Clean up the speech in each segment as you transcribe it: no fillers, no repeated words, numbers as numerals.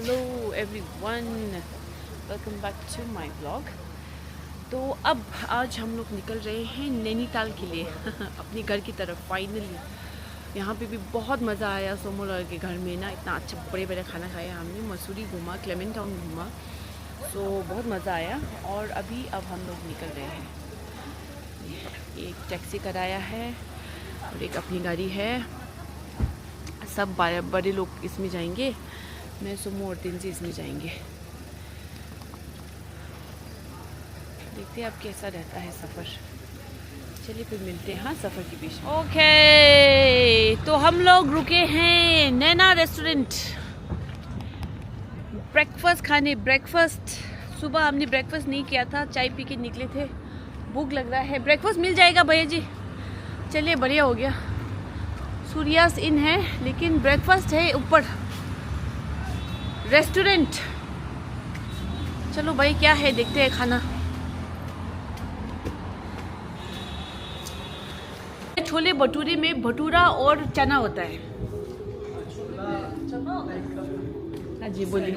Hello everyone, welcome back to my blog. तो अब आज हम लोग निकल रहे हैं नैनीताल के लिए अपने घर की तरफ। फाइनली यहाँ पे भी बहुत मज़ा आया। सोमो लॉयर के घर में ना इतना अच्छा बड़े बड़े खाना खाया हमने। मसूरी घूमा, क्लेमेंट टाउन घूमा, तो बहुत मज़ा आया। और अभी अब हम लोग निकल रहे हैं। एक टैक्सी कराया है और एक अपनी गाड़ी है। सब बड़े लोग इसमें जाएंगे, मैं सुमो और तिनसी इसमें जाएंगे। देखते हैं अब कैसा रहता है सफ़र। चलिए फिर मिलते हैं हाँ सफ़र के बीच। ओके, तो हम लोग रुके हैं नैना रेस्टोरेंट ब्रेकफास्ट खाने। ब्रेकफास्ट सुबह हमने ब्रेकफास्ट नहीं किया था, चाय पी के निकले थे। भूख लग रहा है, ब्रेकफास्ट मिल जाएगा भैया जी। चलिए बढ़िया हो गया। सूर्यास इन है लेकिन ब्रेकफास्ट है ऊपर रेस्टोरेंट। चलो भाई क्या है देखते हैं खाना। छोले भटूरे में भटूरा और चना होता है। हाँ जी बोलिए।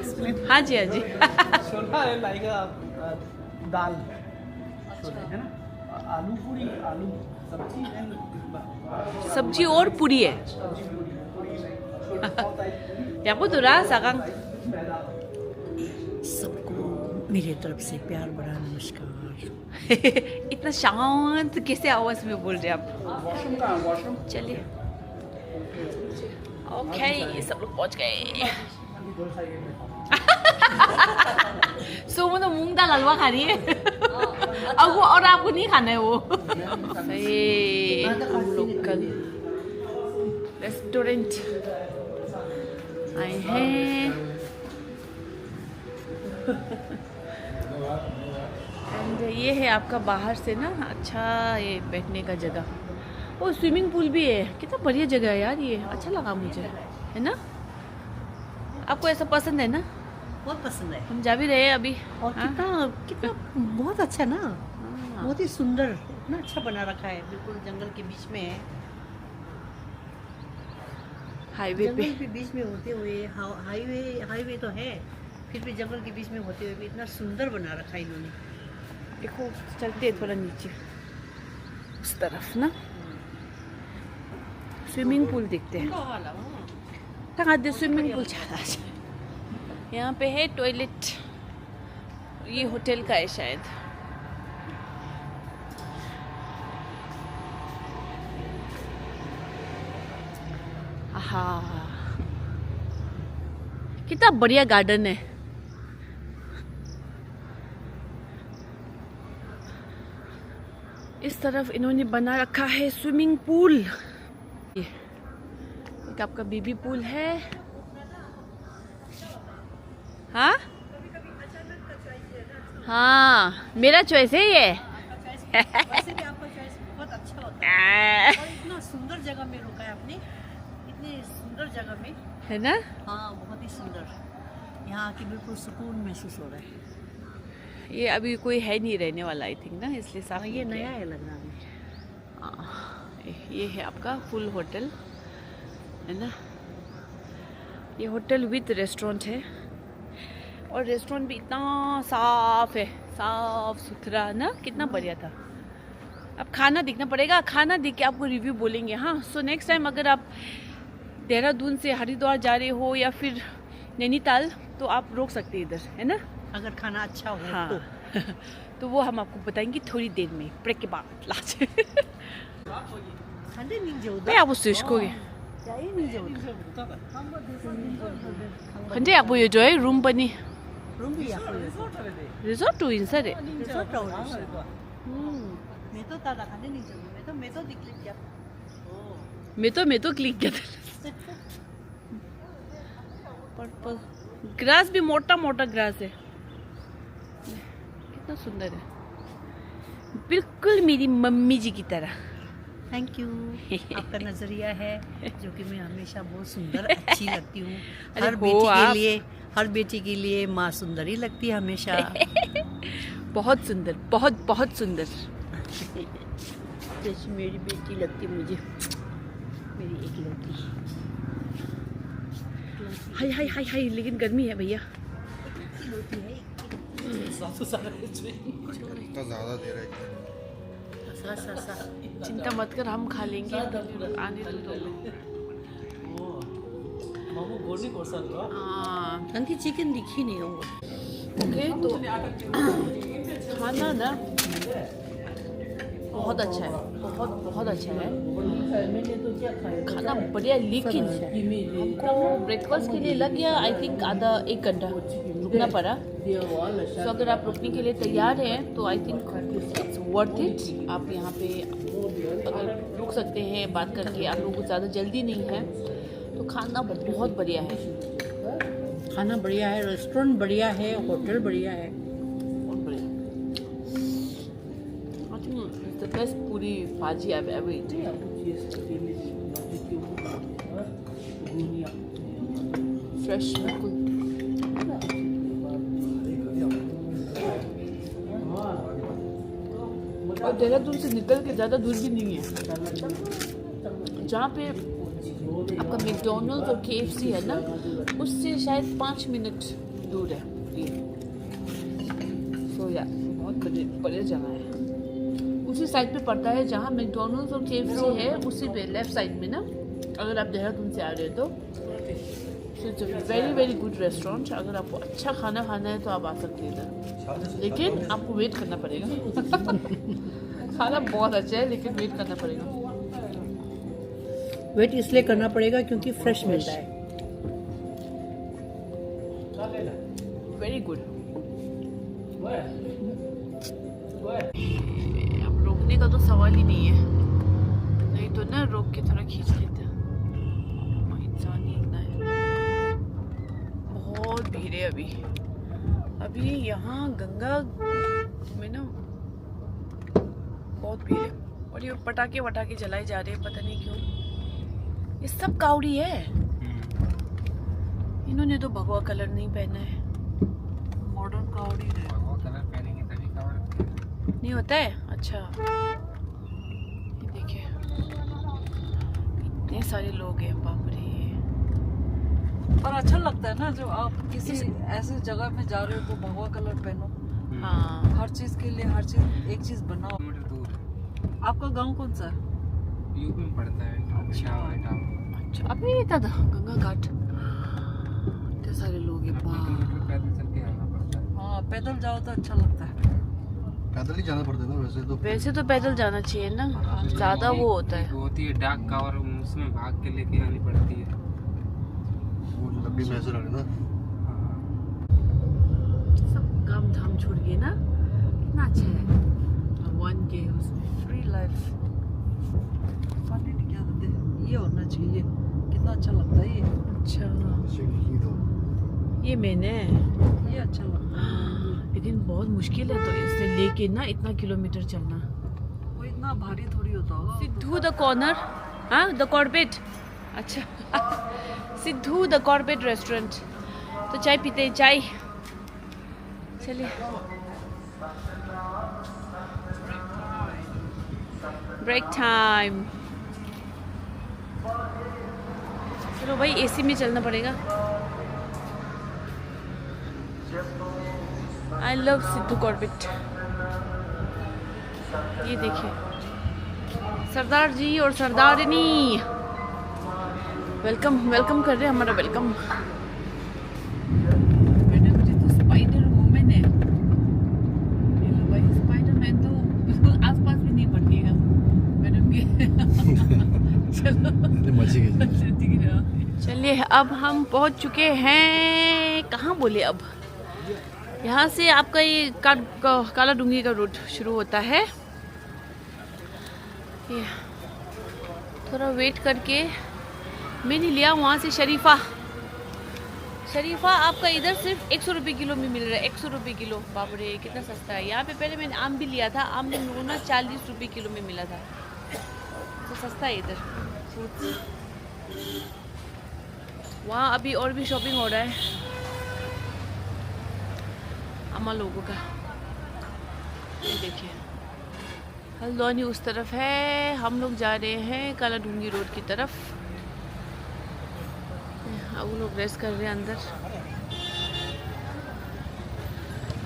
हाँ जी हाँ जी छोला है लाइक दाल छोले है ना, आलू पूरी, आलू सब्जी और पूरी है। यापो तो रहा सागांग। सबको मेरी तरफ से प्यार भरा नमस्कार। इतना शांत कैसे आवाज में बोल रहे आप? वॉशरूम कहाँ? वॉशरूम चलिए ओके, सब लोग पहुंच गए। सोमो तो मूंग दाल हलवा खा रही है। अब वो और आपको नहीं खाना है वो। हम लोग कल रेस्टोरेंट आए हैं एंड ये है आपका बाहर से ना अच्छा ये बैठने का जगह। वो स्विमिंग पूल भी है। कितना बढ़िया जगह है यार, ये अच्छा लगा मुझे, है ना? आपको ऐसा पसंद है ना? बहुत पसंद है। हम जा भी रहे हैं अभी। और हाँ? कितना कितना बहुत अच्छा ना, हाँ। बहुत ही सुंदर, इतना अच्छा बना रखा है। बिल्कुल जंगल के बीच में है। हाईवे पे। जंगल के बीच में होते हुए हाईवे तो है, फिर भी जंगल के बीच में होते हुए भी इतना सुंदर बना रखा है इन्होंने। देखो चलते हैं थोड़ा नीचे उस तरफ ना, स्विमिंग पूल देखते हैं। कहाँ दे स्विमिंग पूल ज़्यादा अच्छा। यहाँ पे है टॉयलेट, ये होटल का है शायद। हाँ कितना बढ़िया गार्डन है। इस तरफ इन्होंने बना रखा है स्विमिंग पूल। ये एक आपका बेबी पूल है। हाँ हाँ मेरा चॉइस है ये। वैसे भी आपका चॉइस बहुत अच्छा होता है। और इतना सुंदर जगह में रुका है आपने, इतनी सुंदर जगह में, है ना? हाँ बहुत ही सुंदर। यहाँ आके बिल्कुल सुकून महसूस हो रहा है। ये अभी कोई है नहीं रहने वाला आई थिंक ना, इसलिए साफ हाँ, ये नहीं किया नया है लग रहा है। ये है आपका फुल होटल, है ना? ये होटल विद रेस्टोरेंट है और रेस्टोरेंट भी इतना साफ है, साफ सुथरा ना, कितना बढ़िया था। अब खाना देखना पड़ेगा, खाना देख के आपको रिव्यू बोलेंगे। हाँ सो नेक्स्ट टाइम अगर आप देहरादून से हरिद्वार जा रहे हो या फिर नैनीताल तो आप रोक सकते हैं इधर, है ना? अगर खाना अच्छा हो हाँ तो। तो वो हम आपको बताएंगे थोड़ी देर में, ब्रेक के बाद लास्ट। खाने नहीं जाओ 왜 아버 쓰시고게? चाहिए नहीं जाओ। 근데 아버 요저에 룸바니 रूम भी यहाँ पे 리조트 인사래. रिसोर्ट और मैं तो तारा खाने नहीं जाऊँगी। मैं तो दिख लिया। मेतो क्लिक किया था। पर्पल ग्रास भी मोटा मोटा ग्रास है, कितना सुंदर है, बिल्कुल मेरी मम्मी जी की तरह। Thank you. आपका नजरिया है जो कि मैं हमेशा बहुत सुंदर अच्छी लगती हूँ। अरे हर हो बेटी के आप। लिए, हर बेटी के लिए माँ सुंदर ही लगती है हमेशा। बहुत सुंदर, बहुत बहुत सुंदर। जैसे मेरी बेटी लगती मुझे, मेरी एक लड़की। हाय हाय हाय हाय, लेकिन गर्मी है भैया। तो ज़्यादा दे रहा है। चिंता मत कर, हम खा लेंगे, आने दो। मामू गोली कोर्स अल्वा। हाँ अंकी चिकन दिखी नहीं होगा। ओके, तो खाना ना बहुत अच्छा है, बहुत बहुत अच्छा है मैंने तो क्या खाया? खाना बढ़िया, लेकिन हमको ब्रेकफास्ट के लिए लग गया आई थिंक आधा 1 घंटा रुकना पड़ा। तो अगर आप रुकने के लिए तैयार हैं तो आई थिंक इट्स वर्थ इट। आप यहाँ पे अगर रुक सकते हैं बात करके, आप लोगों को ज़्यादा जल्दी नहीं है, तो खाना बहुत बढ़िया है। खाना बढ़िया है, रेस्टोरेंट बढ़िया है, होटल बढ़िया है। बहुत बढ़िया। I think it's the best puri bhaji I have ever eaten. Fresh बिल्कुल। और देहरादून से निकल के ज़्यादा दूर भी नहीं है। जहाँ पे आपका मैकडॉनल्ड्स और KFC है ना, उससे शायद 5 मिनट दूर है ये। सो या बहुत बढ़िया जगह है। उसी साइड पे पड़ता है जहाँ मैकडॉनल्ड्स और KFC है, उसी पे लेफ्ट साइड में ना, अगर आप देहरादून से आ रहे हो तो। So it's a very very good restaurant. अगर आपको अच्छा खाना खाना है तो आप आ सकते हैं इधर, लेकिन आपको वेट करना पड़ेगा। खाना बहुत अच्छा है लेकिन वेट करना पड़ेगा। वेट इसलिए करना पड़ेगा क्योंकि फ्रेश मिलता है। Very good. अब रोकने का तो सवाल ही नहीं है, नहीं तो ना रोक के थोड़ा खींच लेते हैं। इंसान ही इतना है, बहुत भीड़ है अभी यहाँ गंगा में ना बहुत भीड़ है। और ये पटाखे वटाखे जलाए जा रहे हैं, पता नहीं क्यों। ये सब कावड़ी है। इन्होंने तो भगवा कलर नहीं पहना है, मॉडर्न कावड़ी है। भगवा कलर पहनेंगे तभी कावड़ नहीं होता है। अच्छा, ये देखिए इतने सारे लोग हैं, बाप रे। पर अच्छा लगता है ना, जब आप किसी ऐसे जगह में जा रहे हो तो भगवा कलर पहनो। हाँ, हर चीज के लिए हर चीज एक चीज बनाओ। किलोमीटर दूर है। आपका गांव कौन सा है? यूपी में पड़ता है। अच्छा। अबे ये था गंगा घाट, इतने सारे लोग हैं। किलोमीटर पैदल चल के आना पड़ता है। हाँ, पैदल जाओ तो अच्छा लगता है। पैदल ही जाना पड़ता है ना वैसे तो पैदल जाना चाहिए ना, ज्यादा वो होता है। होती है डाक का, और उसमें भाग के लेके आनी पड़ती है। वो लंबी मैसर है ना। सब काम धाम छोड़ के ना, कितना अच्छा है। भगवान के उसमें फ्री लाइफ फन नहीं क्या होते, ये होना चाहिए। कितना अच्छा लगता है ये। अच्छा, ये मैंने ये अच्छा लगता है। लेकिन बहुत मुश्किल है तो इससे लेके ना इतना किलोमीटर चलना। वो इतना भारी थोड़ी होता होगा। सिद्धू द कॉर्नर, हाँ द कॉर्बेट। अच्छा सिद्धू द कॉर्बेट रेस्टोरेंट। तो चाय पीते हैं, चाय। चलिए, ब्रेक टाइम। चलो भाई, AC में चलना पड़ेगा। I love Sidhu Corbett. ये देखिए, सरदार जी और सरदारनी वेलकम वेलकम कर रहे हैं, हमारा वेलकम। मैडम जी तो स्पाइडर वुमेन है। ये लो भाई, स्पाइडरमैन तो बिल्कुल आसपास भी नहीं पड़ेगा मैडम के। चलो चलिए, अब हम पहुंच चुके हैं, कहाँ बोले अब, यहाँ से आपका ये काला डूंगी का रूट शुरू होता है। ये थोड़ा वेट करके मैंने लिया वहाँ से शरीफा। शरीफा आपका इधर सिर्फ 100 रुपये किलो में मिल रहा है। 100 रुपये किलो, बाप रे कितना सस्ता है। यहाँ पे पहले मैंने आम भी लिया था, आम में मेरे को ना 40 रुपये किलो में मिला था, तो सस्ता है इधर फ्रूट्स। वहाँ अभी और भी शॉपिंग हो रहा है अम्मा लोगों का। ये देखिए, हल्द्वानी उस तरफ है, हम लोग जा रहे हैं काला डूंगी रोड की तरफ। अब वो लोग रेस्ट कर रहे हैं अंदर।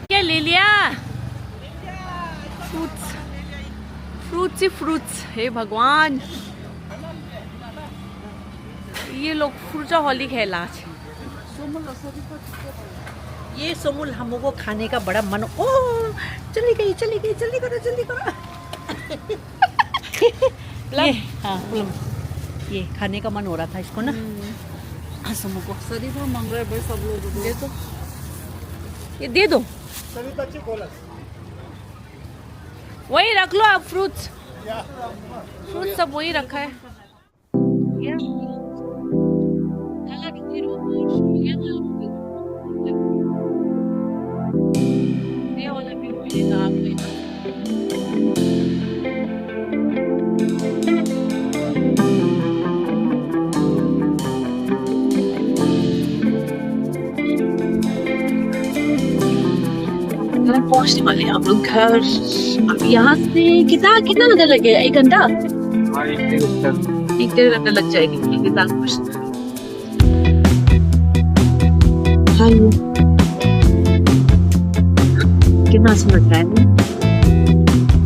क्या ले लिया? फ्रूट्स, फ्रूट्स ही फ्रूट्स। हे भगवान, ये लोग फ्रूटा होली खेला आज। ये सोमुल हमको खाने का बड़ा मन। ओह चली गई जल्दी करो। ये हाँ प्लम, ये खाने का मन हो रहा था इसको ना। सोमू को शरीफा मांग रहे भाई सब लोग। दे दो, ये दे दो। वही रख लो आप, फ्रूट्स सब वही रखा है। पहुंचने वाले हैं हम लोग घर। अब यहाँ से कितना घंटा लगेगा? 1 घंटा, 1-1.5 घंटा लग जाएगी। कितना पहुंचना? कितना अच्छा लग रहा है ना?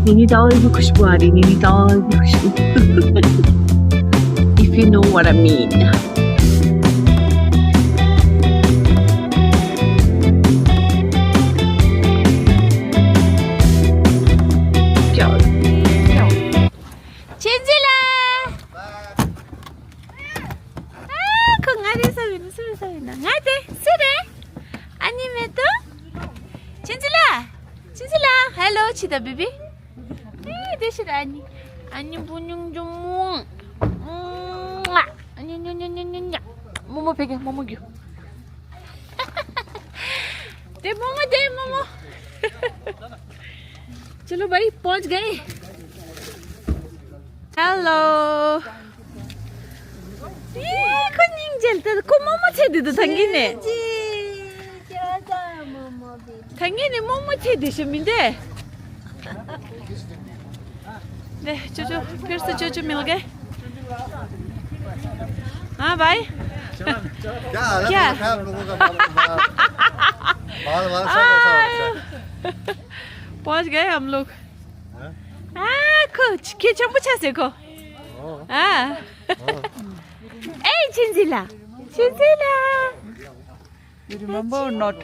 नैनीताल की खुशबू आ रही, नैनीताल की खुशबू। If you know what I mean. Cita baby. Dia sudah Ani bunung jumung. Ani. Momo pegang, Momo gyu. दे मोमो। चलो भाई पहुंच गए। हेलो। ये कुनिंग जलता को मोमो थे दे थंगी ने। थंगी ने मोमो थे दे शमिंदे। दे जोजो, फिर से जोजो मिल गए। हाँ भाई क्या पहुंच गए हम लोग। कुछ किचन पूछा से को। ए चिंजिला You remember or not?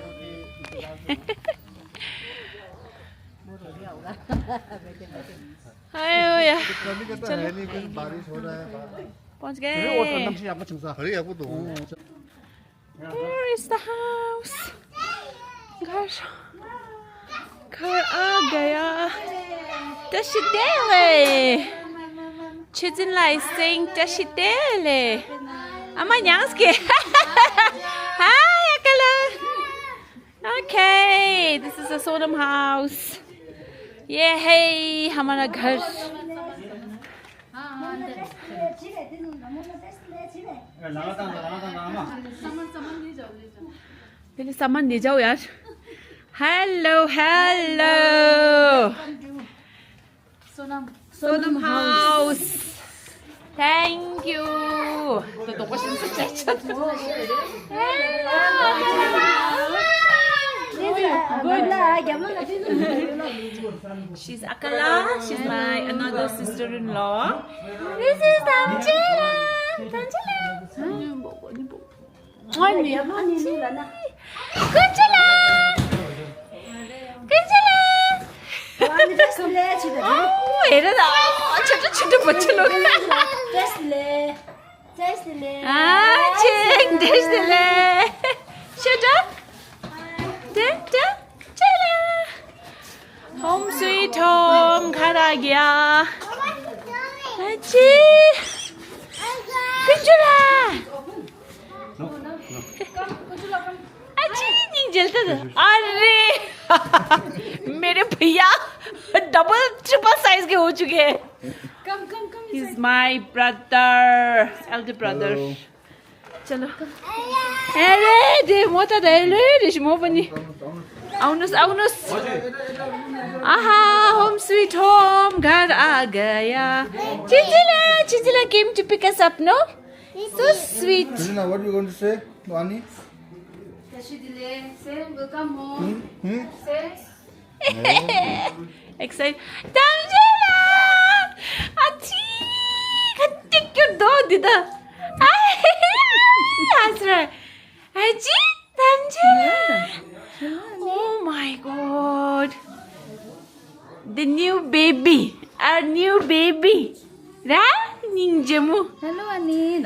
आयो यार बारिश हो रहा है। पहुंच गए। Where is the house? घर आ गया। Tashidele. Children like saying Tashidele. Amanyanski. Hi, Akala. Okay, this is a Sodom house. ये है हमारा घर। पहले सामान ले जाओ यार। Hello Sonam house, thank you. तो क्वेश्चन से She's Akala. She's my another sister-in-law. This is Tanjila. छोटे बच्चे लोग। Shut up. Home sweet home घर आ गया। अच्छी नहीं जलता था। अरे मेरे भैया डबल ट्रिपल साइज के हो चुके हैं। He's my brother, elder brother. चलो अरे दे मोटा दे ले रिश्मो पनि आउनुस् आहा होम स्वीट होम घर आ गया। चिंजिला came to pick us up, no? So sweet. Krishna, what you going to say, Vani? Welcome home. Hmm? Excited. Tamjela! Achi! Katti cute dog dida. Hasra. Achi! Tamjela! Oh my god. The new baby. Our new baby. Ra? Ninjamu. Hello, Ani.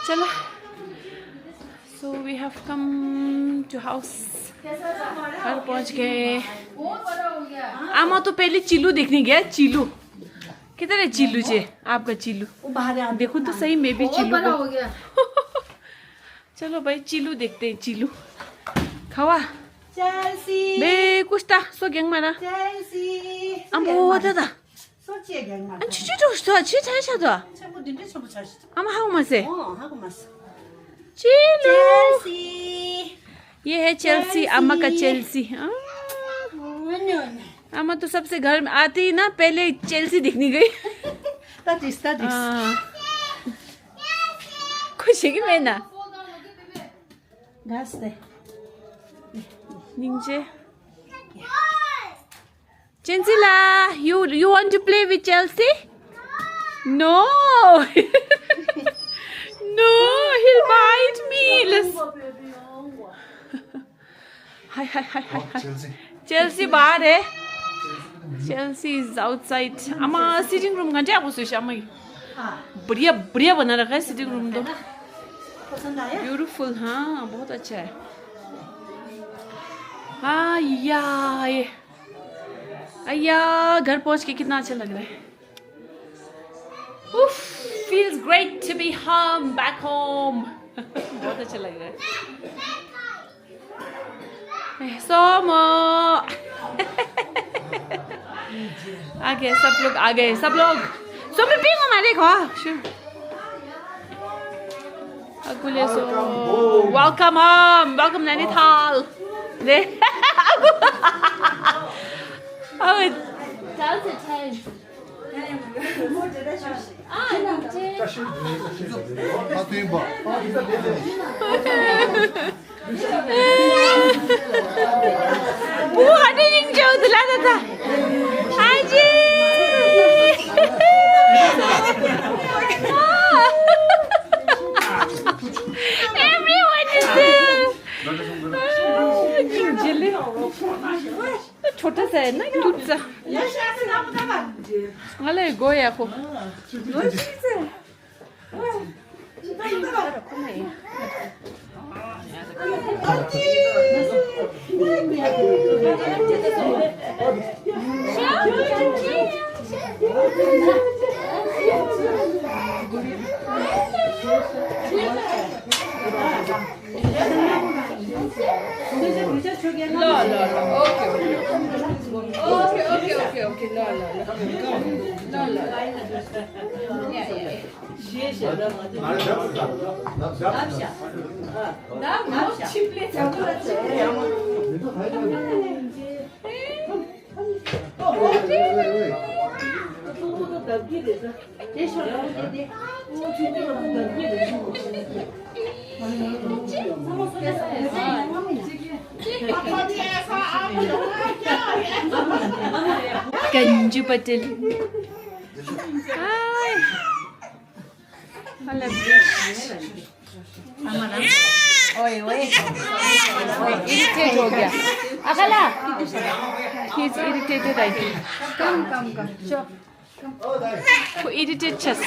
Chalo. So we have come to house. घर पहुंच गए. आमा तो पहले चिल्लू देखने गया. चिल्लू किधर है? चिल्लू जे आपका चिल्लू देखो तो सही. मैं भी चिल्लू को चलो भाई चिल्लू देखते हैं. चिल्लू खावा बे कुछ था सो गैंग मारा आमा दादा अच्छी दोस्त अच्छी था ऐसा तो आमा हाउ मसे चिल्लू. ये है चेल्सी. अम्मा का चेल्सी. अम्मा तो सबसे घर में आती ही ना पहले चेल्सी दिखनी गई. खुश है कि मैं ना नीचे चेंसिला. You want to play with Chelsea? No. No, he'll bite me. Hi. Chelsea बाहर है. Chelsea is outside. अम्मा sitting room कहाँ जाए? आपको अम्मा बढ़िया बना रखा है sitting room तो. Beautiful. हाँ बहुत अच्छा है. आया घर पहुँच के कितना अच्छा लग रहा है. Oof, feels great to be home, back home. बहुत अच्छा लग रहा है. सोमो आ गए सब लोग. आ गए सब लोग. सोमो पिंग हमारे खा अगुले. So welcome home. Welcome Nainital. दे ada yang jauh tu lah tata. Aji. Everyone is there. Jilly. छोटा सा है ना क्यूट सा. अरे गोया को. Okay. Ganju Patil. Hi. Hello. Oye. Irritate हो गया. अकला. He's irritated I think. Come. Sure. वो irritated chest.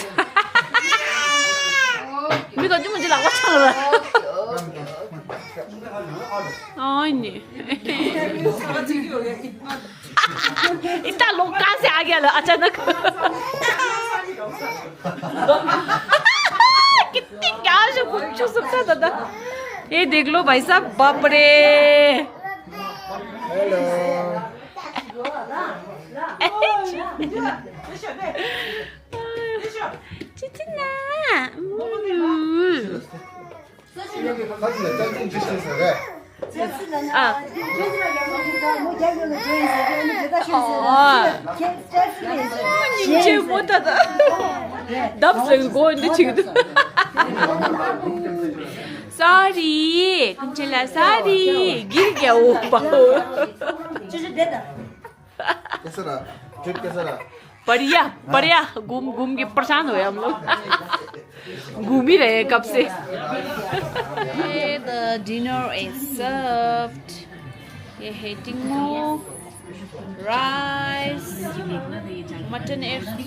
मेरे को मुझे लगा अच्छा लग रहा. नहीं. इतना लोग कहाँ से आ गया अचानक. कितनी क्या कुछ सबसे दादा. ये देख लो भाई साहब. बाप रे. चिचिना. 닌지 못하다. 납작고 있는데 지금도. Sorry, कुंचला sorry, गिर गया ऊपर. कैसा रहा ट्रिप कैसा रहा बढ़िया बढ़िया घूम के परेशान हुए हम लोग. घूम ही रहे कब से. The dinner is served. ये है टिंगमो, rice, मटन स्टू,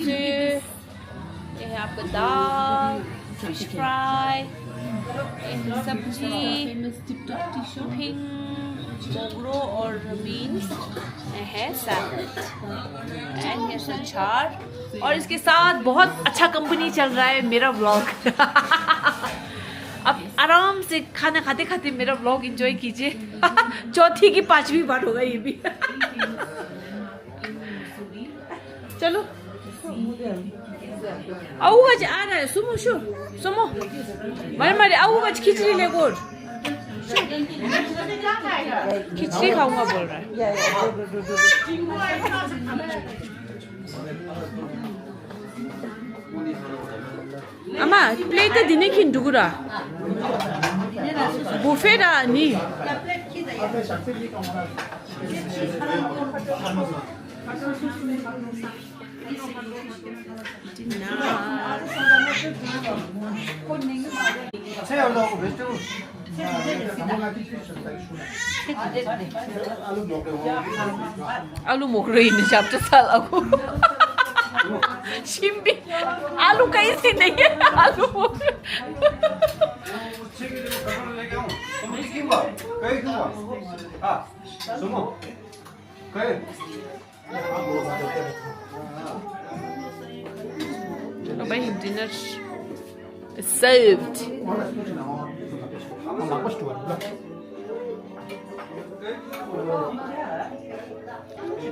ये है आपका दाल, फिश फ्राई, ये है सब्जी, पिंक मोगरो और बीन्स, ये है सैलड, एंड ये अचार. और इसके साथ बहुत अच्छा कंपनी चल रहा है मेरा व्लॉग. अब आराम से खाना खाते खाते मेरा व्लॉग एंजॉय कीजिए. चौथी की 5वीं बार होगा ये भी. चलो आओ आज आ रहा है. सुमो शो सुमो मारे मारे आओ आज खिचड़ी ले गोर. खिचड़ी खाऊंगा बोल रहा है. 아마 플레이트 디네킨 누구라? 부페라 아니? अच्छा है लोगों को वेजिटेबल आलू मोगरो इन chapter salako. शिम्बी आलू कहीं से नहीं है. आलू भाई डिनर served.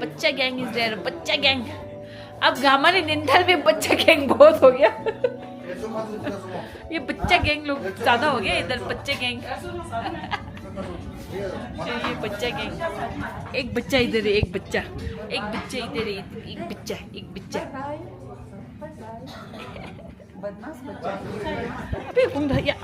बच्चा गैंग इज देयर. बच्चा गैंग. अब हमारे नैनीताल में बच्चा गैंग बहुत हो गया. ये बच्चा गैंग लोग ज्यादा हो गया इधर. बच्चे गैंग. ये बच्चा गैंग. एक बच्चा इधर है. एक बच्चा इधर है. एक बच्चा. बदमाश बच्चा. अबे घूम भैया.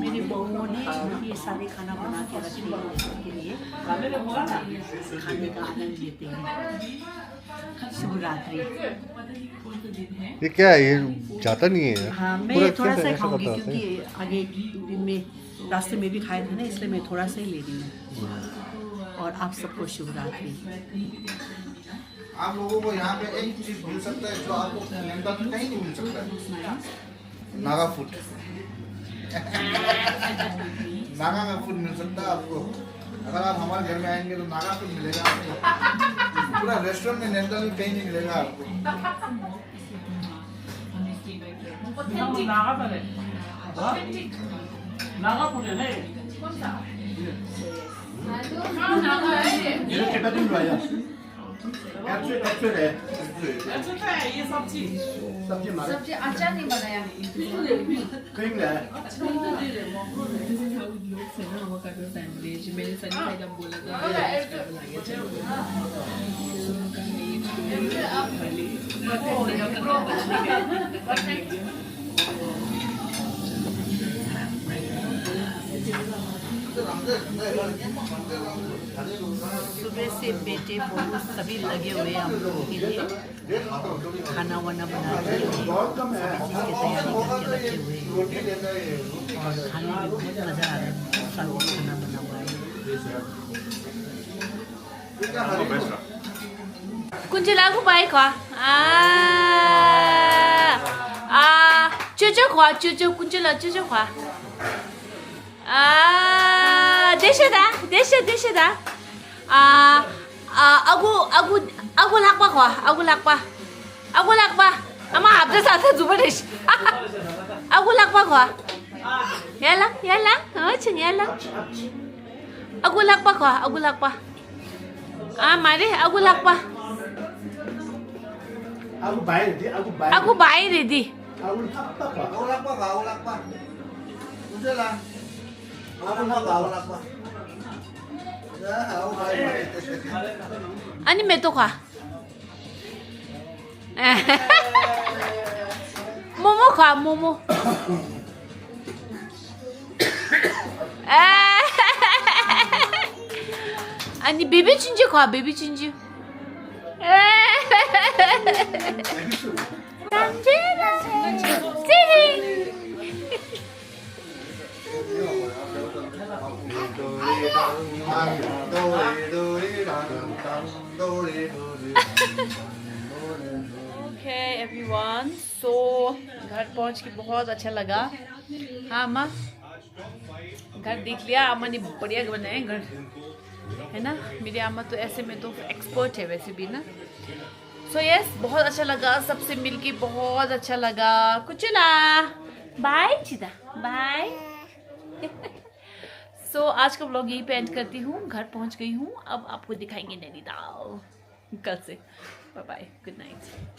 मेरी बहुओं ने ये सारे खाना बना के रखे हैं के लिए खाने का आनंद लेते हैं. शिवरात्रि. ये क्या है ये जाता नहीं है हाँ मैं थोड़ा सा खाऊंगी क्योंकि आगे दिन में रास्ते में भी खाए थे ना, इसलिए मैं थोड़ा सा ही ले रही हूँ. और आप सबको शिवरात्रि. आप लोगों को यहाँ पे एक चीज मिल सकता है जो आपको नैनीताल में कहीं नहीं मिल सकता है. नागा फूड. नागा का फूड मिल सकता है आपको. अगर आप हमारे घर में आएंगे तो नागा फूड मिलेगा आपको. पूरा रेस्टोरेंट में नैनीताल में कहीं नहीं मिलेगा आपको. नागा फूड है ना ये टिबेटन राइस. ये सब्जी अच्छा नहीं बनाया. क्रीम है. मैंने सनी भाई जब बोला था सुबह से बेटे बहू सभी लगे हुए हैं हम लोगों के लिए. खाना वाना बना के सभी चीज़ की तैयारी करके रखे हुए हैं. और खाने में बहुत मज़ा आ रहा है. सारा खाना बना हुआ है. कुंजलाको बाइक हो. 쭈쭈 과 쭈쭈 कुंजला 쭈쭈 과. देशदा. 아구 lakpa ko. 아구 lakpa. 아마 합자 사타 주버리시. 아구 lakpa ko. Yala. 칭 yala. 아구 lakpa ko. मारे 아구 lakpa. 아구 바이 ready. Awul lakpa. Udah lah. Awul lakpa. 아니 메토가 모모 가 모모 아니 베비 진주 가 베비 진주 Okay everyone, so घर पहुंच के बहुत अच्छा लगा। हाँ अम्मा, घर देख लिया अम्मा ने, बढ़िया बनाए घर, है ना। मेरी अम्मा तो ऐसे में तो एक्सपर्ट है वैसे भी ना। सो यस, बहुत अच्छा लगा सबसे मिलके, बहुत अच्छा लगा। कुछ ना, बाय चिदा, बाय। सो आज का व्लॉग यहीं पे एंड करती हूँ। घर पहुँच गई हूँ, अब आपको दिखाएंगे नैनीताल कल से। Bye bye, good night.